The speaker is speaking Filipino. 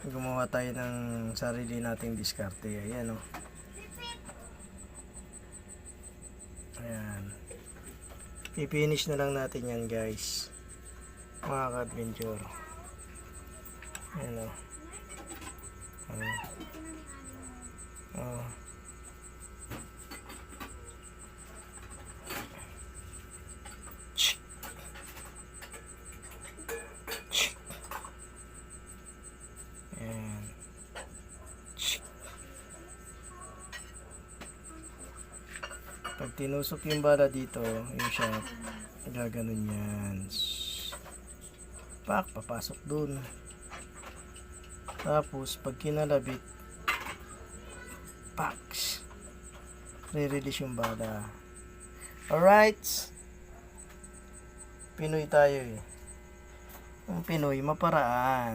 gumawa tayo ng sarili nating diskarte. Ayan o. Ayan. I-finish na lang natin yan guys, mga ka-adventure. Ayan o. Ayan. Pag tinusok yung bala dito, yung shaft, gaganon yan. Pak, papasok dun. Tapos, pag kinalabit, pak, re-release yung bala. Alright. Pinoy tayo eh. Ang Pinoy, maparaan.